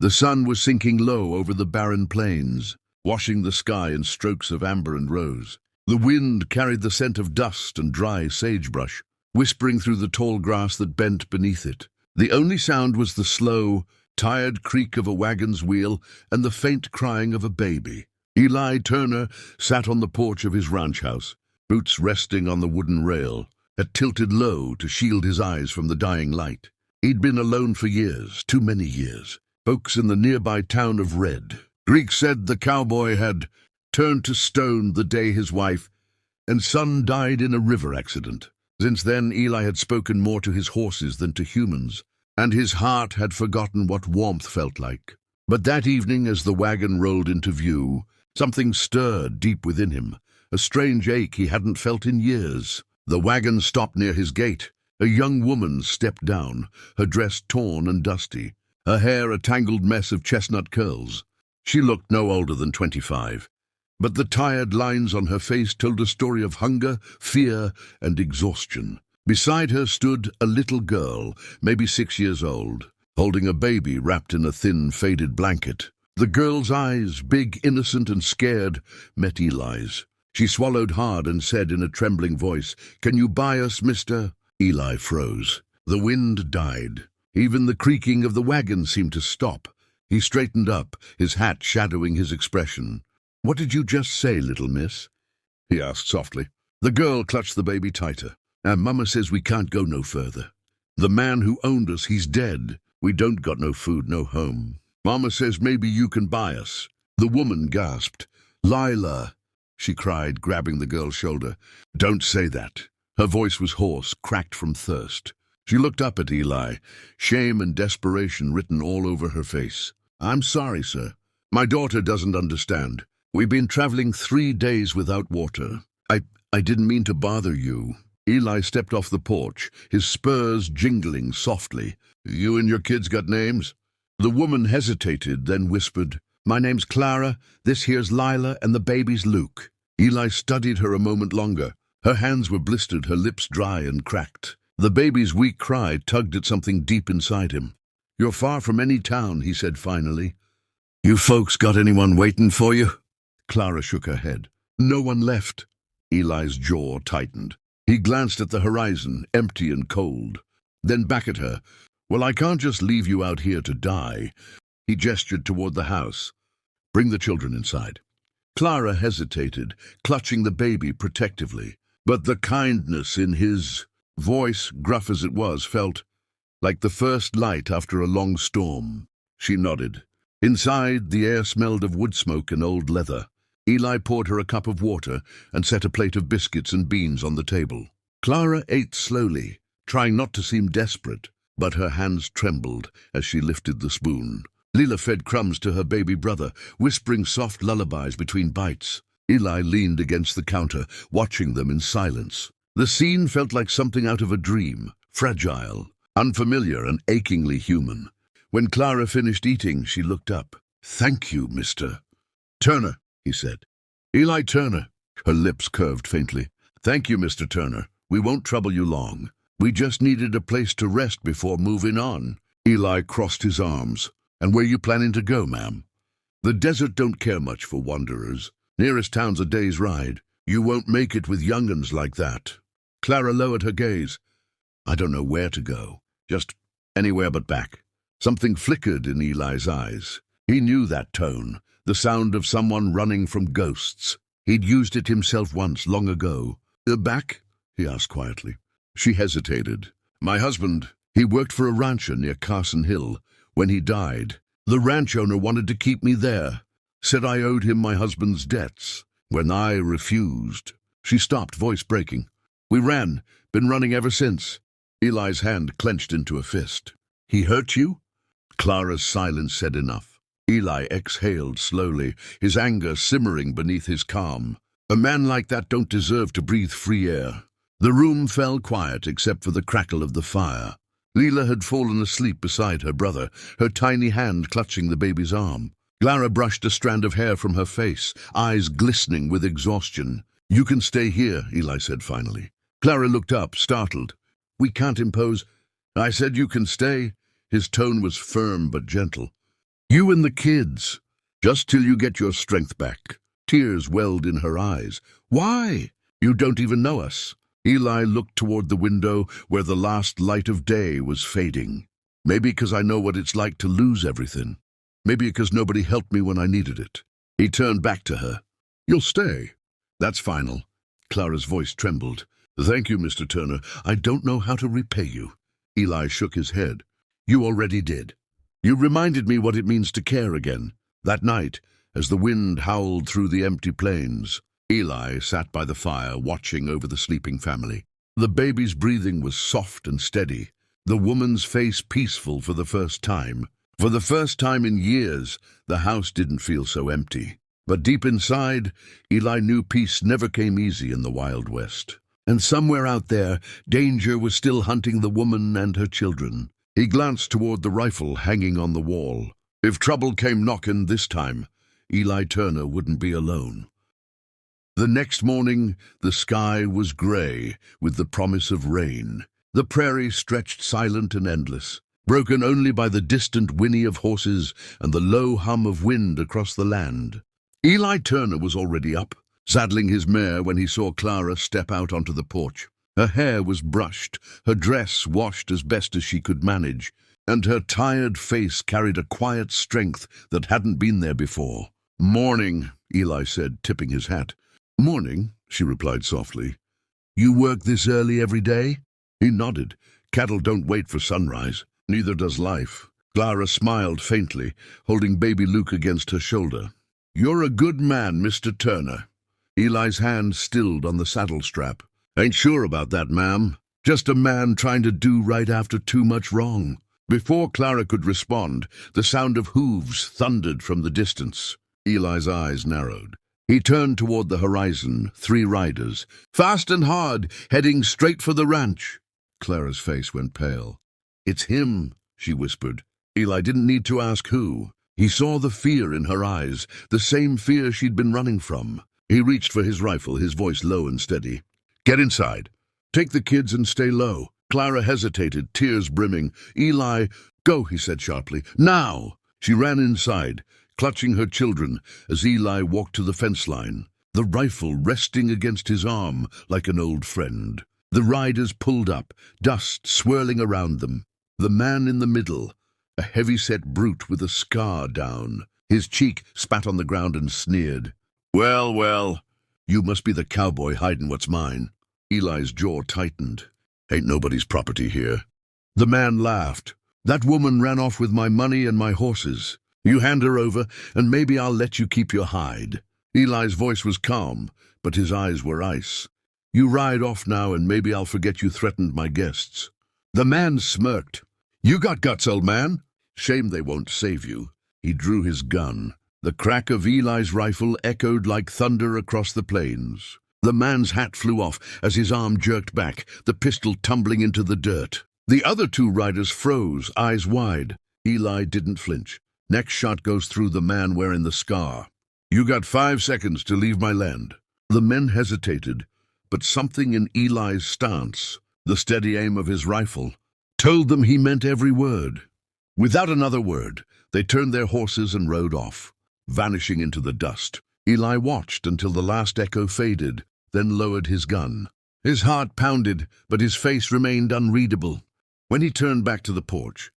The sun was sinking low over the barren plains, washing the sky in strokes of amber and rose. The wind carried the scent of dust and dry sagebrush, whispering through the tall grass that bent beneath it. The only sound was the slow, tired creak of a wagon's wheel and the faint crying of a baby. Eli Turner sat on the porch of his ranch house, boots resting on the wooden rail, tilted low to shield his eyes from the dying light. He'd been alone for years, too many years. Folks in the nearby town of Red Creek said the cowboy had turned to stone the day his wife and son died in a river accident. Since then, Eli had spoken more to his horses than to humans, and his heart had forgotten what warmth felt like. But that evening, as the wagon rolled into view, something stirred deep within him, a strange ache he hadn't felt in years. The wagon stopped near his gate. A young woman stepped down, her dress torn and dusty, her hair a tangled mess of chestnut curls. She looked no older than 25, but the tired lines on her face told a story of hunger, fear, and exhaustion. Beside her stood a little girl, maybe 6 years old, holding a baby wrapped in a thin, faded blanket. The girl's eyes, big, innocent, and scared, met Eli's. She swallowed hard and said in a trembling voice, "Can you buy us, mister?" Eli froze. The wind died. Even the creaking of the wagon seemed to stop. He straightened up, his hat shadowing his expression. "What did you just say, little miss?" he asked softly. The girl clutched the baby tighter. "Mama says we can't go no further. The man who owned us, he's dead. We don't got no food, no home. Mama says maybe you can buy us." The woman gasped. "Lila," she cried, grabbing the girl's shoulder. "Don't say that." Her voice was hoarse, cracked from thirst. She looked up at Eli, shame and desperation written all over her face. "I'm sorry, sir. My daughter doesn't understand. We've been traveling 3 days without water. I didn't mean to bother you." Eli stepped off the porch, his spurs jingling softly. "You and your kids got names?" The woman hesitated, then whispered, "My name's Clara, this here's Lila, and the baby's Luke." Eli studied her a moment longer. Her hands were blistered, her lips dry and cracked. The baby's weak cry tugged at something deep inside him. "You're far from any town," he said finally. "You folks got anyone waiting for you?" Clara shook her head. "No one left." Eli's jaw tightened. He glanced at the horizon, empty and cold. Then back at her. "Well, I can't just leave you out here to die." He gestured toward the house. "Bring the children inside." Clara hesitated, clutching the baby protectively. But the kindness in his voice, gruff as it was, felt like the first light after a long storm. She nodded. Inside, the air smelled of wood smoke and old leather. Eli poured her a cup of water and set a plate of biscuits and beans on the table. Clara ate slowly, trying not to seem desperate, but her hands trembled as she lifted the spoon. Lila fed crumbs to her baby brother, whispering soft lullabies between bites. Eli leaned against the counter, watching them in silence. The scene felt like something out of a dream, fragile, unfamiliar, and achingly human. When Clara finished eating, she looked up. "Thank you, Mr. Turner," he said. "Eli Turner." Her lips curved faintly. "Thank you, Mr. Turner. We won't trouble you long. We just needed a place to rest before moving on." Eli crossed his arms. "And where you planning to go, ma'am?" "The desert don't care much for wanderers. Nearest town's a day's ride. You won't make it with young'uns like that." Clara lowered her gaze. "I don't know where to go. Just anywhere but back." Something flickered in Eli's eyes. He knew that tone, the sound of someone running from ghosts. He'd used it himself once, long ago. "Back?" he asked quietly. She hesitated. "My husband, he worked for a rancher near Carson Hill. When he died, the ranch owner wanted to keep me there. Said I owed him my husband's debts. When I refused..." She stopped, voice breaking. "We ran, been running ever since." Eli's hand clenched into a fist. "He hurt you?" Clara's silence said enough. Eli exhaled slowly, his anger simmering beneath his calm. A man like that don't deserve to breathe free air. The room fell quiet except for the crackle of the fire. Lila had fallen asleep beside her brother, her tiny hand clutching the baby's arm. Clara brushed a strand of hair from her face, eyes glistening with exhaustion. "You can stay here," Eli said finally. Clara looked up, startled. "We can't impose..." "I said you can stay." His tone was firm but gentle. You and the kids. Just till you get your strength back. Tears welled in her eyes. Why? You don't even know us. Eli looked toward the window where the last light of day was fading. Maybe because I know what it's like to lose everything. Maybe because nobody helped me when I needed it. He turned back to her. You'll stay. That's final. Clara's voice trembled. Thank you, Mr. Turner. I don't know how to repay you. Eli shook his head. You already did. You reminded me what it means to care again. That night, as the wind howled through the empty plains, Eli sat by the fire watching over the sleeping family. The baby's breathing was soft and steady, the woman's face peaceful for the first time. For the first time in years, the house didn't feel so empty. But deep inside, Eli knew peace never came easy in the Wild West. And somewhere out there, danger was still hunting the woman and her children. He glanced toward the rifle hanging on the wall. If trouble came knocking this time, Eli Turner wouldn't be alone. The next morning, the sky was gray with the promise of rain. The prairie stretched silent and endless, broken only by the distant whinny of horses and the low hum of wind across the land. Eli Turner was already up, saddling his mare when he saw Clara step out onto the porch. Her hair was brushed, her dress washed as best as she could manage, and her tired face carried a quiet strength that hadn't been there before. Morning, Eli said, tipping his hat. Morning, she replied softly. You work this early every day? He nodded. Cattle don't wait for sunrise. Neither does life. Clara smiled faintly, holding baby Luke against her shoulder. You're a good man, Mr. Turner. Eli's hand stilled on the saddle strap. Ain't sure about that, ma'am. Just a man trying to do right after too much wrong. Before Clara could respond, the sound of hooves thundered from the distance. Eli's eyes narrowed. He turned toward the horizon, 3 riders, fast and hard, heading straight for the ranch. Clara's face went pale. It's him, she whispered. Eli didn't need to ask who. He saw the fear in her eyes, the same fear she'd been running from. He reached for his rifle, his voice low and steady. Get inside. Take the kids and stay low. Clara hesitated, tears brimming. Eli, go, he said sharply. Now! She ran inside, clutching her children as Eli walked to the fence line, the rifle resting against his arm like an old friend. The riders pulled up, dust swirling around them. The man in the middle, a heavy-set brute with a scar down. His cheek spat on the ground and sneered. Well, well, you must be the cowboy hiding what's mine. Eli's jaw tightened. Ain't nobody's property here. The man laughed. That woman ran off with my money and my horses. You hand her over, and maybe I'll let you keep your hide. Eli's voice was calm, but his eyes were ice. You ride off now, and maybe I'll forget you threatened my guests. The man smirked. You got guts, old man. Shame they won't save you. He drew his gun. The crack of Eli's rifle echoed like thunder across the plains. The man's hat flew off as his arm jerked back, the pistol tumbling into the dirt. The other 2 riders froze, eyes wide. Eli didn't flinch. Next shot goes through the man wearing the scar. You got 5 seconds to leave my land. The men hesitated, but something in Eli's stance, the steady aim of his rifle, told them he meant every word. Without another word, they turned their horses and rode off, vanishing into the dust. Eli watched until the last echo faded, then lowered his gun. His heart pounded, but his face remained unreadable. When he turned back to the porch,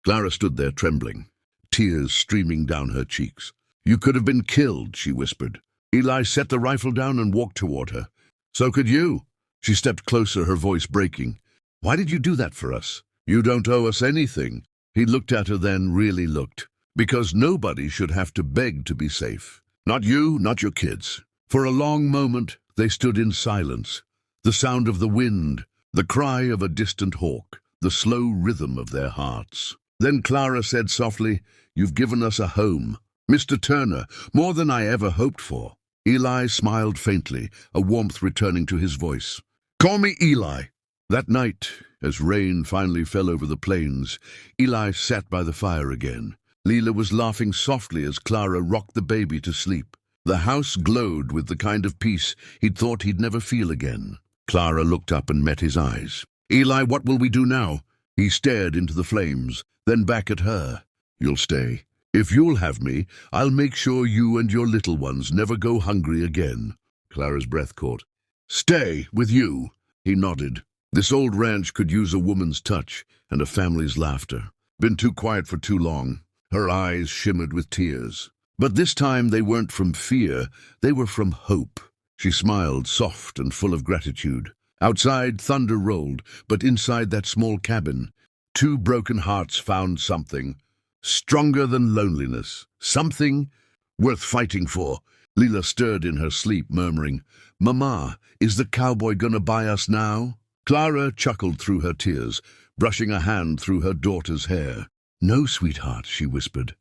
Clara stood there trembling, tears streaming down her cheeks. You could have been killed, she whispered. Eli set the rifle down and walked toward her. So could you. She stepped closer, her voice breaking. Why did you do that for us? You don't owe us anything. He looked at her then, really looked. Because nobody should have to beg to be safe. Not you, not your kids. For a long moment, they stood in silence. The sound of the wind, the cry of a distant hawk, the slow rhythm of their hearts. Then Clara said softly, You've given us a home. Mr. Turner, more than I ever hoped for. Eli smiled faintly, a warmth returning to his voice. Call me Eli. That night, as rain finally fell over the plains, Eli sat by the fire again. Leela was laughing softly as Clara rocked the baby to sleep. The house glowed with the kind of peace he'd thought he'd never feel again. Clara looked up and met his eyes. Eli, what will we do now? He stared into the flames, then back at her. You'll stay. If you'll have me, I'll make sure you and your little ones never go hungry again. Clara's breath caught. Stay with you, he nodded. This old ranch could use a woman's touch and a family's laughter. Been too quiet for too long. Her eyes shimmered with tears. But this time they weren't from fear, they were from hope. She smiled, soft and full of gratitude. Outside, thunder rolled, but inside that small cabin, two broken hearts found something stronger than loneliness, something worth fighting for. Leela stirred in her sleep, murmuring, "Mama, is the cowboy gonna buy us now?" Clara chuckled through her tears, brushing a hand through her daughter's hair. "No, sweetheart," she whispered.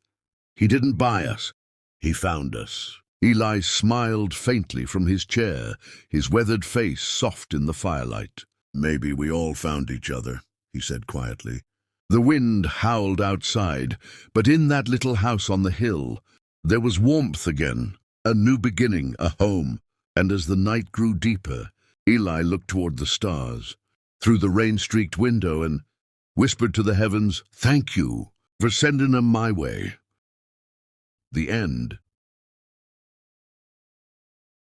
"He didn't buy us. He found us." Eli smiled faintly from his chair, his weathered face soft in the firelight. "Maybe we all found each other," he said quietly. The wind howled outside, but in that little house on the hill, there was warmth again, a new beginning, a home. And as the night grew deeper, Eli looked toward the stars, through the rain-streaked window, and whispered to the heavens, "Thank you for sending them my way." The end.